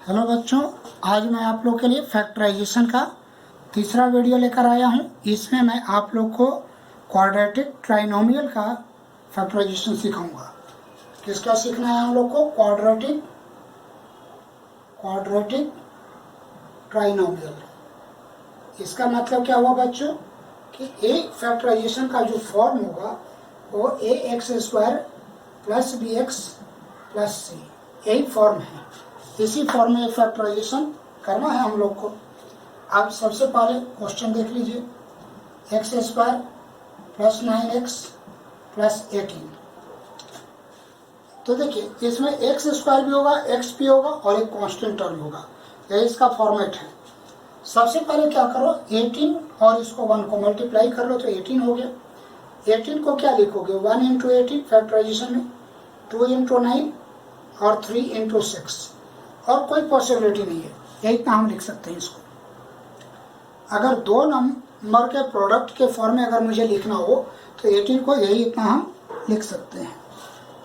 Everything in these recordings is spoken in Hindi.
हेलो बच्चों, आज मैं आप लोग के लिए फैक्टराइजेशन का तीसरा वीडियो लेकर आया हूं। इसमें मैं आप लोग को क्वाड्रेटिक ट्राइनोमियल का फैक्टराइजेशन सिखाऊंगा। किसका सीखना है हम लोग को? Quadratic trinomial. इसका मतलब क्या हुआ बच्चों कि ए फैक्टराइजेशन का जो फॉर्म होगा वो a x square plus b x plus c, यही फॉर्म है। इसी फॉर्म में फैक्टराइजेशन करना है हम लोग को। अब सबसे पहले क्वेश्चन देख लीजिए, x square plus 9x plus 18। तो देखिए इसमें एक्स स्क्वायर भी होगा, एक्स भी होगा और एक कांस्टेंट टर्म होगा। यही इसका फॉर्मेट है। सबसे पहले क्या करो, 18 और इसको 1 को मल्टीप्लाई कर लो तो 18 हो गया। 18 को क्या लिखोगे? 1 इंटू 18 फैक्टराइजेशन में, 2 इंटू 9 और 3 इंटू 6, और कोई पॉसिबिलिटी नहीं है। यही इतना हम लिख सकते हैं इसको। अगर दो नंबर के प्रोडक्ट के फॉर्म में अगर मुझे लिखना हो तो 18 को यही इतना हम लिख सकते हैं।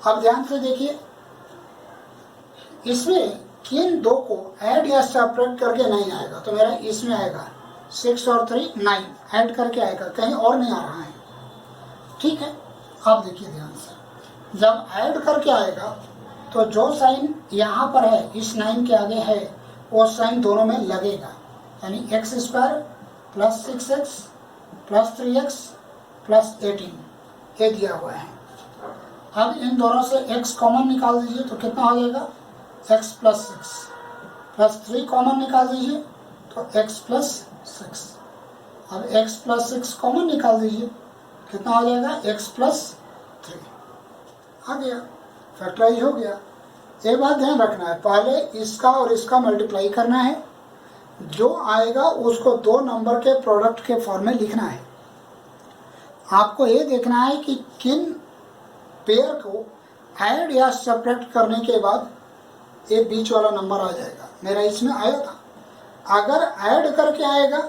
अब ध्यान से देखिए, इसमें किन दो को ऐड या सेपरेट करके नहीं आएगा। तो मेरा इसमें आएगा 6 और 3 9 ऐड करके आएगा, कहीं और नहीं आ रहा है। ठीक है, अब देखिए ध्यान से, जब ऐड करके आएगा तो जो साइन यहाँ पर है इस 9 के आगे है वो साइन दोनों में लगेगा। यानी x square plus 6x plus 3x plus 18 ये दिया हुआ है। अब इन दोनों से x कॉमन निकाल दीजिए तो कितना हो जाएगा? x प्लस 6 प्लस 3 कॉमन निकाल दीजिए तो x प्लस 6। अब x प्लस 6 कॉमन निकाल दीजिए, कितना हो जाएगा? x प्लस 3 आ गया, फैक्टराइज हो गया। एक बात ध्यान रखना है, पहले इसका और इसका मल्टीप्लाई करना है। जो आएगा उसको दो नंबर के प्रोडक्ट के फॉर्म में लिखना है। आपको ये देखना है कि किन पेयर को ऐड या सेपरेट करने के बाद ये बीच वाला नंबर आ जाएगा। मेरा इसमें आया था। अगर ऐड करके आएगा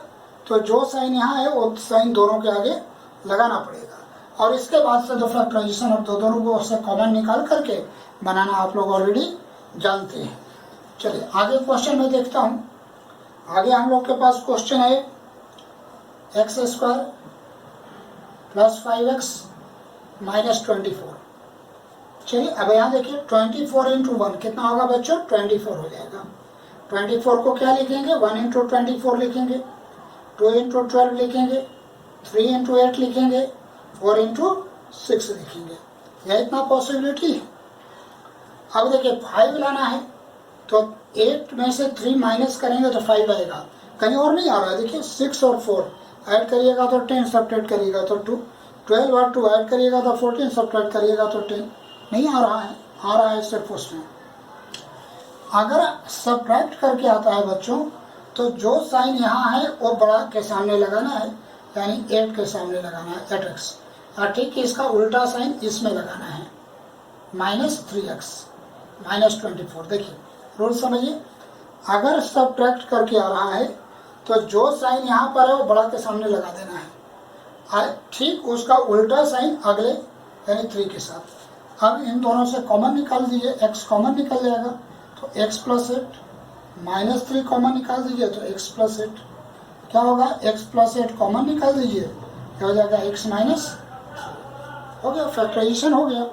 तो जो साइन यहाँ है वो साइन दोनों के आगे लगाना पड़ेगा, और इसके बाद से जो फैक्टराइजेशन और दो को से कॉमन निकाल करके बनाना आप लोग ऑलरेडी जानते हैं। चलिए आगे क्वेश्चन में देखता हूँ। आगे हम लोग के पास क्वेश्चन है x square plus 5x minus 24। चलिए अब यहाँ देखिए 24 इंटू 1 कितना होगा बच्चों? 24 हो जाएगा। 24 को क्या लिखेंगे? 1 इंटू 24 लिखेंगे, 2 इंटू 12 लिखेंगे, 3 इंटू 8 लिखेंगे, 4 इंटू 6 लिखेंगे। यह इतना पॉसिबिलिटी है। अब देखिए 5 लाना है तो 8 में से 3 माइनस करेंगे तो 5 आएगा, कहीं और नहीं आ रहा है। देखिए 6 और 4 ऐड करिएगा तो 10, सब्ट्रैक्ट करिएगा तो 2, 12 और 2 ऐड करिएगा तो 14, सब्ट्रैक्ट करिएगा तो 10। नहीं आ रहा है, आ रहा है सिर्फ उसमें। अगर सब्ट्रैक्ट करके आता है बच्चों तो जो साइन यहाँ है वो बड़ा के सामने लगाना है, यानी 8 के सामने लगाना है, 8x। और ठीक इसका उल्टा साइन इसमें लगाना है, माइनस 3x माइनस 24। देखिए रूल समझिए, अगर सब्ट्रैक्ट करके आ रहा है तो जो साइन यहाँ पर है वो बड़ा के सामने लगा देना है, ठीक उसका उल्टा साइन अगले यानी 3 के साथ। अब इन दोनों से कॉमन निकाल दीजिए, x कॉमन निकल जाएगा तो x प्लस 8, माइनस 3 कॉमन निकाल दीजिए तो x प्लस 8 क्या होगा? x प्लस 8 कॉमन निकाल दीजिए, क्या हो जाएगा? x माइनस हो गया, फैक्टराइजेशन हो गया।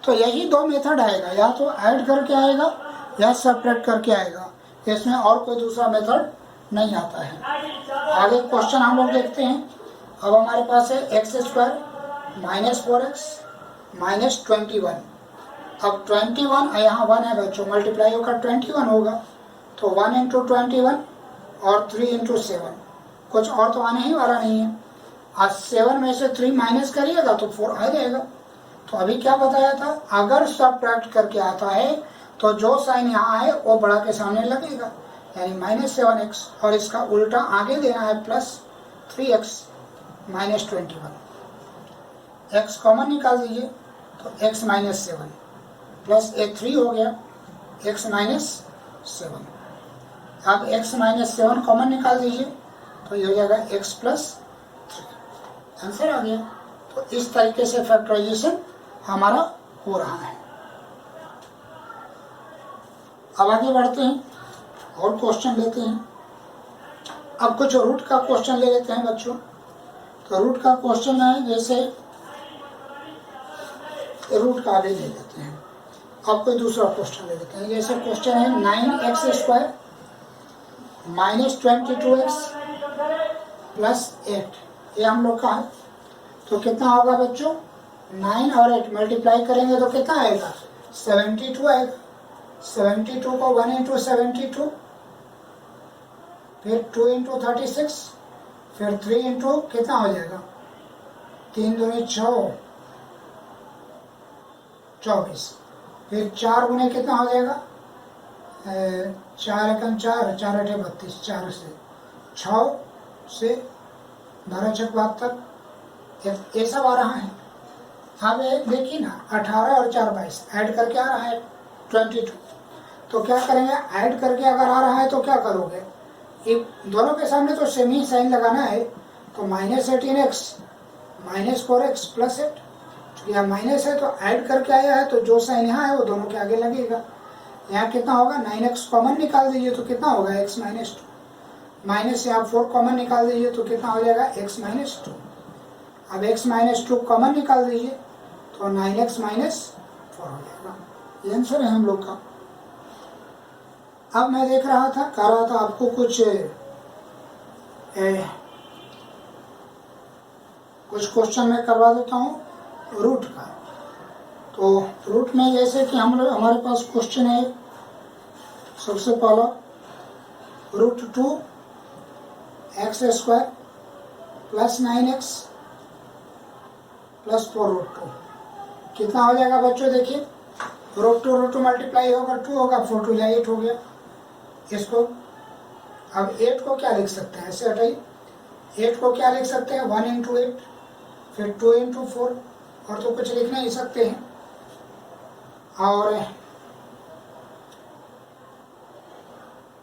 तो यही दो मेथड आएगा, या तो ऐड करके आएगा या सेपरेट करके आएगा। इसमें और कोई दूसरा मेथड नहीं आता है। आगे क्वेश्चन हम लोग देखते हैं। अब हमारे पास है x square minus 4x minus 21। अब 21 यहाँ 1 है बच्चों, मल्टीप्लाई होकर 21 होगा तो 1 इंटू 21 और 3 इंटू 7, कुछ और तो आने ही वाला नहीं है। आज 7 में से 3 माइनस करिएगा तो 4 आ जाएगा। तो अभी क्या बताया था, अगर सब्ट्रैक्ट करके आता है तो जो साइन यहाँ है वो बड़ा के सामने लगेगा, यानी माइनस 7x, और इसका उल्टा आगे देना है plus 3x minus 21। x common निकाल दीजिए तो x माइनस 7 प्लस 3 हो गया x माइनस 7। अब x माइनस 7 कॉमन निकाल दीजिए तो ये हो जाएगा x प्लस 3। आंसर आ गया। तो इस तरीके से फैक्टराइजेशन हमारा हो रहा है। अब आगे बढ़ते हैं। और क्वेश्चन लेते हैं। अब कुछ रूट का क्वेश्चन ले लेते हैं बच्चों। तो रूट का क्वेश्चन है, जैसे रूट का आगे ले लेते हैं। अब कोई दूसरा क्वेश्चन ले लेते हैं। जैसे क्वेश्चन है 9x² माइनस 22x प्लस 8, ये हम लोग का है। तो कितना होगा बच्चों, 9 और 8 मल्टीप्लाई करेंगे तो कितना आएगा, 72 आएगा। 72 को 1 इंटू 72, फिर 2 इंटू 36, फिर 3 इंटू कितना हो जाएगा, 3 दूनी 6, 24, फिर 4 गुने कितना हो जाएगा, 4 एकम 4, 4 अठे 32, 4 से 6 से 12 छक 72, ये सब आ रहा है। अब देखिए ना, 18 और 4 22 ऐड करके आ रहा है 22। तो क्या करेंगे, ऐड करके अगर आ रहा है तो क्या करोगे, दोनों के सामने तो सेम ही साइन लगाना है। तो -18x माइनस 4x प्लस 8, यहाँ माइनस है तो ऐड करके आया है, तो जो साइन यहाँ है वो दोनों के आगे लगेगा। यहाँ कितना होगा, 9x कॉमन निकाल दीजिए तो कितना होगा, x माइनस 2, माइनस यहाँ 4 कॉमन निकाल दीजिए तो कितना हो जाएगा, x माइनस 2। अब x माइनस 2 कॉमन निकाल दीजिए तो 9x माइनस 4 हो जाएगा। ये आंसर है हम लोग का। अब मैं देख रहा था, कह रहा था आपको कुछ क्वेश्चन मैं करवा देता हूँ रूट का। तो रूट में जैसे कि हम लोग, हमारे पास क्वेश्चन है सबसे पहला, √2x² प्लस 9x प्लस 4√2 कितना हो जाएगा बच्चों, देखिए √2 मल्टीप्लाई होगा 2 होगा, 4 2 8 हो गया। इसको अब 8 को क्या लिख सकते हैं, ऐसे हटाइए, 8 को क्या लिख सकते हैं, 1 इंटू 8, फिर 2 इंटू 4, और तो कुछ लिख नहीं सकते हैं। और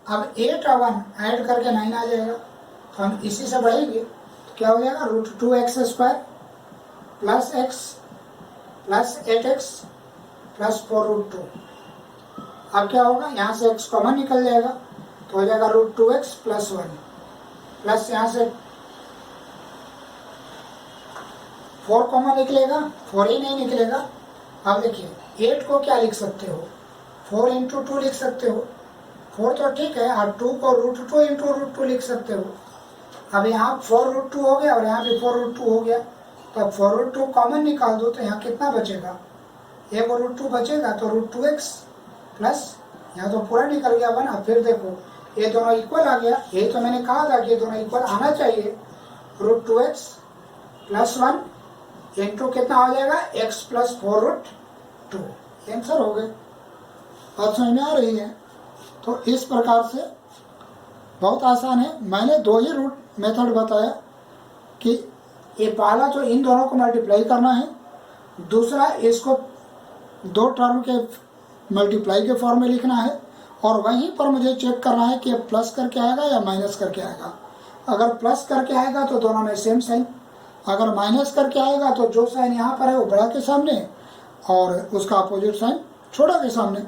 अब 8 और 1 ऐड करके 9 आ जाएगा। तो हम इसी से बढ़ेंगे तो क्या हो जाएगा, √2x² plus x plus 8x plus 4√2। अब क्या होगा, यहाँ से x कॉमन निकल जाएगा तो हो जाएगा √2x प्लस 1, प्लस यहाँ से 4 कॉमन निकलेगा, 4 ही नहीं निकलेगा। अब देखिए 8 को क्या लिख सकते हो, 4 इंटू 2 लिख सकते हो, 4 तो ठीक है, और 2 को √2 इंटू √2 लिख सकते हो। अब यहाँ 4√2 हो गया और यहाँ भी 4√2 हो गया, तो अब 4√2 कॉमन निकाल दो तो यहाँ कितना बचेगा, एक √2 बचेगा, तो √2x प्लस यहाँ तो पूरा निकल गया 1। अब फिर देखो ये दोनों इक्वल आ गया, यही तो मैंने कहा था कि ये दोनों इक्वल आना चाहिए। √2x प्लस 1 इंटू कितना हो जाएगा, x प्लस 4√2, आंसर हो गए। बात समझ में आ रही है। तो इस प्रकार से बहुत आसान है। मैंने 2 ही रूट मेथड बताया कि ये पहला तो इन दोनों को मल्टीप्लाई करना है, दूसरा इसको 2 टर्म के मल्टीप्लाई के फॉर्म में लिखना है, और वहीं पर मुझे चेक करना है कि प्लस करके आएगा या माइनस करके आएगा। अगर प्लस करके आएगा तो दोनों में सेम साइन, अगर माइनस करके आएगा तो जो साइन यहाँ पर है वो बड़ा के सामने और उसका अपोजिट साइन छोटा के सामने।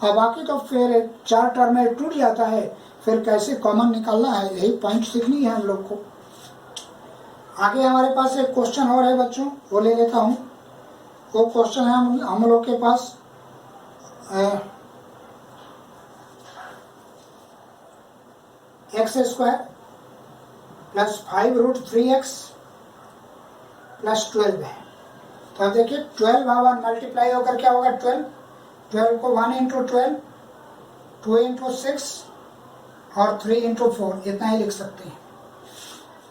अब बाकी तो फिर 4 टर्म में टूट जाता है, फिर कैसे कॉमन निकालना है, यही पॉइंट सीखनी है हम लोग को। आगे हमारे पास एक क्वेश्चन और है बच्चों, वो ले लेता हूँ। वो क्वेश्चन है हम लोग के पास x² प्लस 5√3x प्लस 12 है। तो अब देखिए 12 और 1 मल्टीप्लाई होकर क्या होगा, 12, 12 को 1 इंटू 12, 2 इंटू 6 और 3 इंटू 4, इतना ही लिख सकते हैं।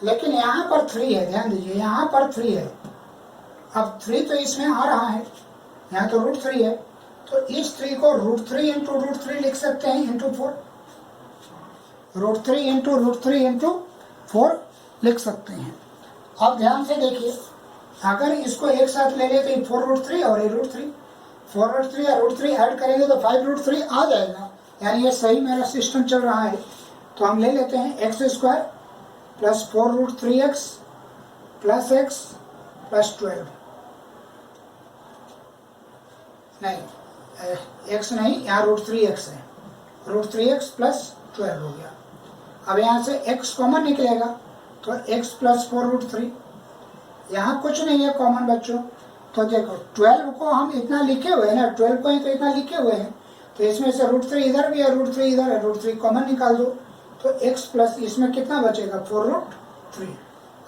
लेकिन यहाँ पर 3 है, ध्यान दीजिए यहाँ पर 3 है। अब 3 तो इसमें आ रहा है, यहाँ तो √3 है, तो इस 3 को √3 इंटू √3 लिख सकते हैं इंटू 4, √3 इंटू √3 इंटू 4 लिख सकते हैं। अब ध्यान से देखिए, अगर इसको एक साथ ले ले तो ये 4√3 और ये √3, 4√3 और √3 ऐड करेंगे तो 5√3 आ जाएगा, यानी ये सही मेरा सिस्टम चल रहा है। तो हम ले लेते हैं x² plus 4√3x plus x plus 12, नहीं x नहीं, यहाँ √3x है, √3x प्लस 12 हो गया। अब यहाँ से x कॉमन निकलेगा तो x प्लस 4√3। यहाँ कुछ नहीं है कॉमन बच्चों, तो देखो 12 को हम इतना लिखे हुए हैं ना, 12 को ही तो इतना लिखे हुए हैं, तो इसमें से √3 इधर भी है, √3 इधर है, √3 कॉमन निकाल दो तो x प्लस इसमें कितना बचेगा 4√3।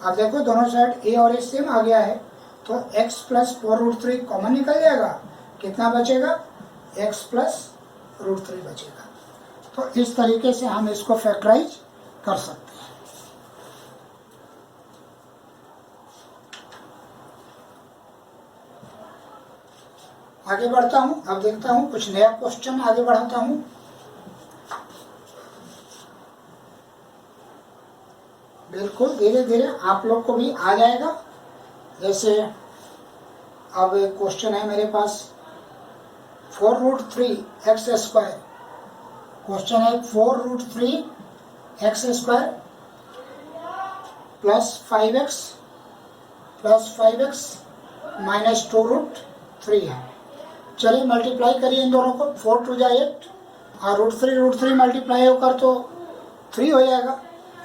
अब देखो दोनों साइड a और a सेम आ गया है, तो x प्लस 4√3 कॉमन निकल जाएगा, कितना बचेगा x प्लस √3 बचेगा। तो इस तरीके से हम इसको फैक्टराइज कर सकते हैं। आगे बढ़ता हूं, अब देखता हूं कुछ नया क्वेश्चन आगे बढ़ाता हूं। बिल्कुल धीरे धीरे आप लोग को भी आ जाएगा। जैसे अब एक क्वेश्चन है मेरे पास 4√3x²। क्वेश्चन है 4√3x² प्लस 5x माइनस 2√3 है। चलिए मल्टीप्लाई करिए इन दोनों को, 4 2 जा 8 और √3 मल्टीप्लाई होकर तो 3 हो जाएगा।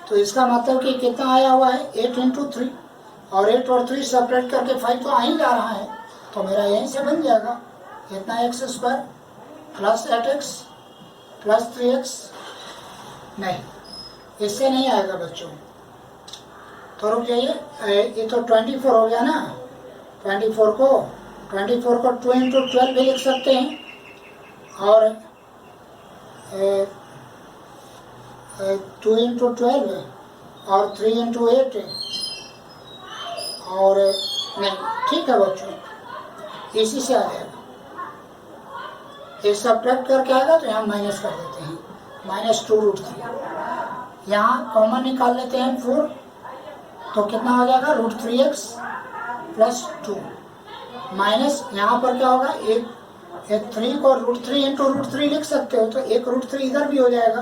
तो इसका मतलब कि कितना आया हुआ है 8 × 3, और 8 और 3 सेपरेट करके 5 तो आ ही जा रहा है, तो मेरा यहीं से बन जाएगा इतना x² plus 8x plus 3x। नहीं, इससे नहीं आएगा बच्चों, तो रुक जाइए, ये तो 24 हो गया ना, 24 को 2 × 12 भी लिख सकते हैं, और 2 × 12 और 3 × 8, और नहीं ठीक है बच्चों, इसी से आ जाएगा। ये सब्ट्रैक्ट करके आएगा तो यहाँ माइनस कर देते हैं, माइनस 2√3। यहाँ कॉमन निकाल लेते हैं 4, तो कितना हो जाएगा √3x प्लस 2 माइनस यहाँ पर क्या होगा, एक 3 को √3 × √3 लिख सकते हो, तो एक √3 इधर भी हो जाएगा,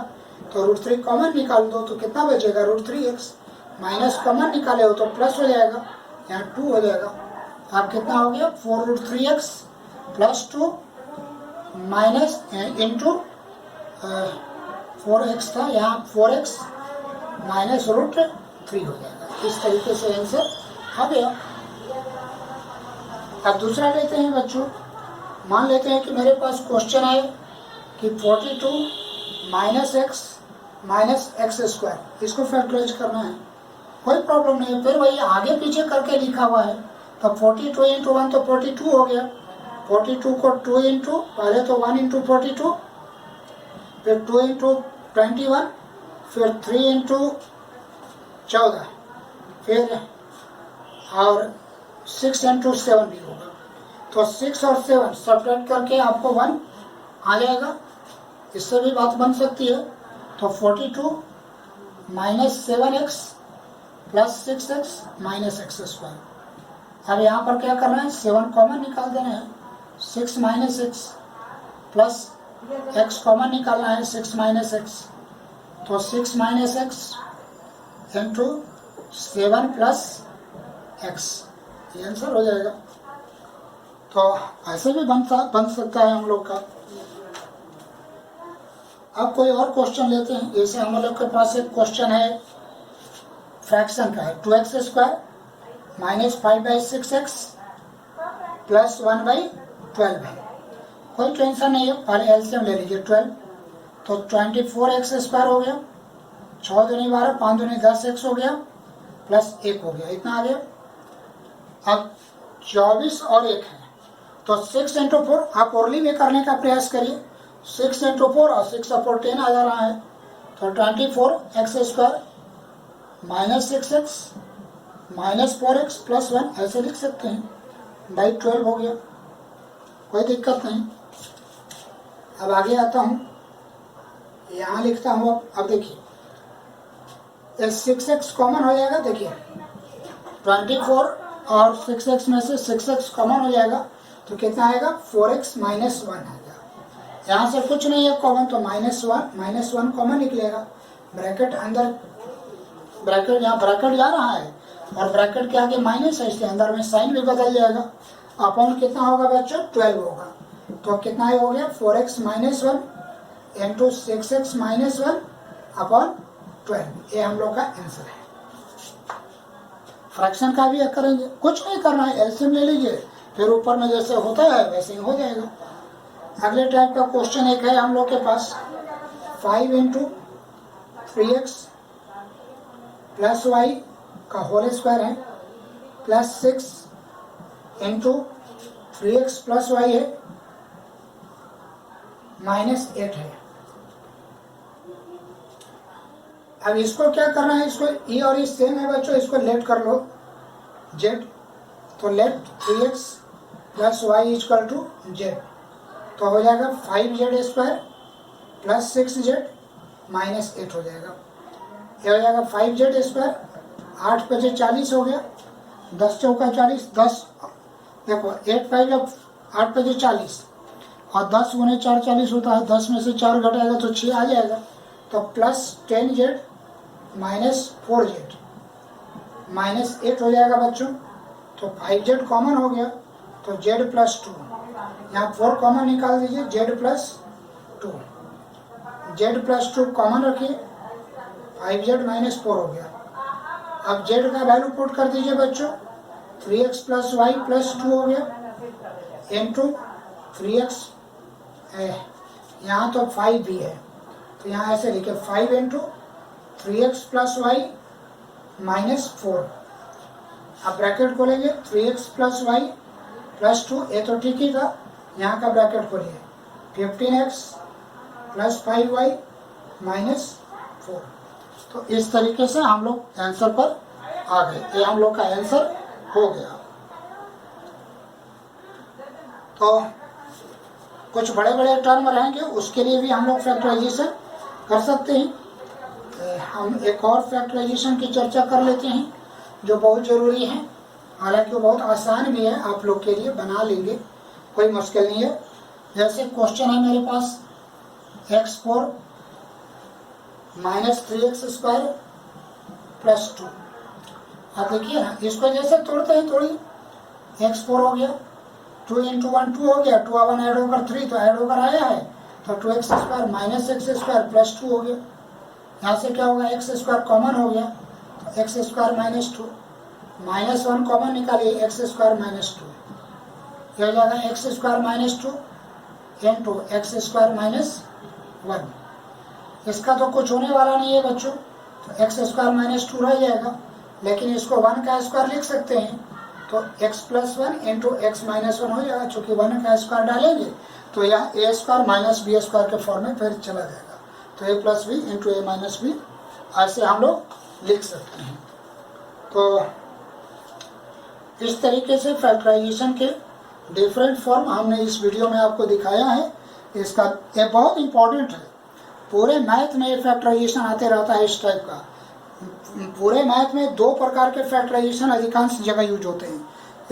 तो √3 कॉमन निकाल दो तो कितना बचेगा √3x, माइनस कॉमन निकाले हो तो प्लस हो जाएगा, यहाँ 2 हो जाएगा। अब कितना हो गया 4√3x plus 2 minus into 4x था, यहाँ 4x माइनस √3 हो जाएगा। इस तरीके से आंसर आ गया। अब दूसरा लेते हैं बच्चों, मान लेते हैं कि मेरे पास क्वेश्चन है कि 42 माइनस x माइनस x², इसको फैक्टराइज करना है, कोई प्रॉब्लम नहीं है। फिर वही आगे पीछे करके लिखा हुआ है, तो 42 × 1 तो 42 हो गया, 42 को 2 × पहले तो 1 × 42, फिर 2 × 21, फिर 3 × 14, फिर और 6 × 7 भी होगा, तो 6 और 7 सब्ट्रैक्ट करके आपको 1 आ जाएगा। इससे भी बात बन सकती है, तो 42 minus 7x plus 6x minus x²। अब यहाँ पर क्या करना है, 7 कॉमन निकाल देना है, 6 minus x plus x common निकालना है, 6 माइनस x, तो 6 minus x into 7 plus x, ये आंसर हो जाएगा। तो ऐसे भी बन सकता है हम लोग का। अब कोई और क्वेश्चन लेते हैं। जैसे हम लोग के पास एक क्वेश्चन है फ्रैक्शन का है, 2x² माइनस 5/6x प्लस 1/12 है। कोई टेंशन नहीं है, पहले एलसीएम ले लीजिए 12, तो 24x² हो गया, 6 दूनी 12, 5 दूनी 10x हो गया, प्लस 1 हो गया, इतना आ गया। अब 24 और 1 है, तो 6 × 4 आप ओरली में करने का प्रयास करिए, 6 × 4 और 6 × 10 आ जा रहा है, तो 24x² minus 6x minus 4x plus 1 ऐसे लिख सकते हैं, बाई 12 हो गया, कोई दिक्कत नहीं। अब आगे आता हूँ, यहाँ लिखता हूँ। अब देखिए 6x कॉमन हो जाएगा, देखिए 24 और 6x में से 6x कॉमन हो जाएगा, तो कितना आएगा 4x माइनस 1 आएगा। यहाँ से कुछ नहीं है कॉमन, तो -1 कॉमन निकलेगा, ब्रैकेट अंदर, ब्रैकेट यहाँ ब्रैकेट जा रहा है और ब्रैकेट के आगे माइनस है, इसलिए अंदर में साइन भी बदल जाएगा। अपॉन कितना होगा बच्चों 12 होगा, तो कितना हो गया 4x minus 1 into 6x minus 1 upon 12, ये हम लोग का आंसर है। फ्रैक्शन का भी करेंगे, कुछ नहीं करना है, एलसीएम ले लीजिए, फिर ऊपर में जैसे होता है वैसे ही हो जाएगा। अगले टाइप का क्वेश्चन एक है हम लोग के पास, 5 इंटू 3x प्लस वाई का होल स्क्वायर है, plus 6 into 3x plus y है, माइनस 8 है। अब इसको क्या करना है, इसको ई और ई सेम है बच्चों, इसको लेट कर लो z, तो let 3x plus y equal to z, तो हो जाएगा 5z square plus 6z minus 8 हो जाएगा। ये हो जाएगा 5z स्क्वायर, 8 पचे 40 हो गया, 10 चौका 40, 10 देखो 8 5 8 पचे 40 और 10 गुने 4 40 होता है, 10 में से 4 घटाएगा तो 6 आ जाएगा, तो plus 10z minus 4z minus 8 हो जाएगा बच्चों। तो 5z कॉमन हो गया, तो z प्लस 2, यहाँ 4 कॉमन निकाल दीजिए, z plus 2, z plus 2 common रखिए, 5z माइनस 4 हो गया। अब z का वैल्यू पुट कर दीजिए बच्चों, 3x प्लस वाई प्लस 2 हो गया इंटू 3x, यहाँ तो 5 भी है तो यहाँ ऐसे लिखे 5 into 3x plus Y minus 4। अब ब्रैकेट खोलेंगे, 3x प्लस वाई प्लस 2, ये तो ठीक ही था, यहाँ का ब्रैकेट खोलिए, 15x प्लस 5y माइनस 4। तो इस तरीके से हम लोग आंसर पर आ गए, ये हम लोग का आंसर हो गया। तो कुछ बड़े बड़े टर्म रहेंगे, उसके लिए भी हम लोग फैक्टराइजेशन कर सकते हैं। हम एक और फैक्टराइजेशन की चर्चा कर लेते हैं जो बहुत ज़रूरी है, हालांकि वो बहुत आसान भी है, आप लोग के लिए बना लेंगे, कोई मुश्किल नहीं है। जैसे क्वेश्चन है मेरे पास x4 minus 3x square plus 2। अब देखिए ना, इसको जैसे तोड़ते हैं थोड़ी, x4 हो गया, 2 इंटू 1 2 हो गया, 2 और 1 ऐड होकर 3, तो ऐड होकर आया है, तो 2x square minus x square plus 2 हो गया। यहाँ से क्या होगा, x स्क्वायर कॉमन हो गया, तो x square minus 2, minus 1 common निकालिए, x स्क्वायर माइनस 2, यह हो जाएगा x square minus 2 into x square minus 1। इसका तो कुछ होने वाला नहीं है बच्चों, तो x स्क्वायर माइनस 2 रह जाएगा, लेकिन इसको 1 का स्क्वायर लिख सकते हैं, तो x plus 1 into x minus 1 हो जाएगा, चूँकि 1 का स्क्वायर डालेंगे तो यहाँ a square minus b square के फॉर्म में फिर चला जाएगा, तो a plus b into a minus b, ऐसे हम लोग लिख सकते हैं। तो इस तरीके से फैक्टराइजेशन के डिफरेंट फॉर्म हमने इस वीडियो में आपको दिखाया है। इसका ये बहुत इम्पोर्टेंट है, पूरे मैथ में ये फैक्टराइजेशन आते रहता है इस टाइप का। पूरे मैथ में 2 प्रकार के फैक्टराइजेशन अधिकांश जगह यूज होते हैं,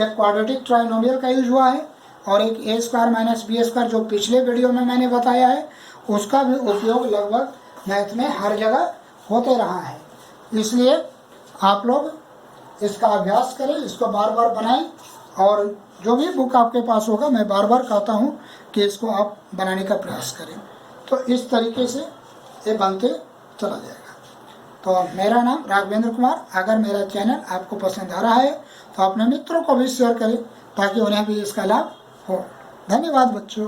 एक क्वाड्रेटिक ट्राइनोमियल का यूज हुआ है और एक ए स्क्वायर माइनस बी स्क्वायर जो पिछले वीडियो में मैंने बताया है, उसका भी उपयोग लगभग मैथ में हर जगह होते रहा है। इसलिए आप लोग इसका अभ्यास करें, इसको बार बार बनाएं, और जो भी बुक आपके पास होगा मैं बार बार कहता हूँ कि इसको आप बनाने का प्रयास करें, तो इस तरीके से ये बनते चला जाएगा। तो मेरा नाम राघवेंद्र कुमार। अगर मेरा चैनल आपको पसंद आ रहा है तो अपने मित्रों को भी शेयर करें ताकि उन्हें भी इसका लाभ हो। धन्यवाद बच्चों।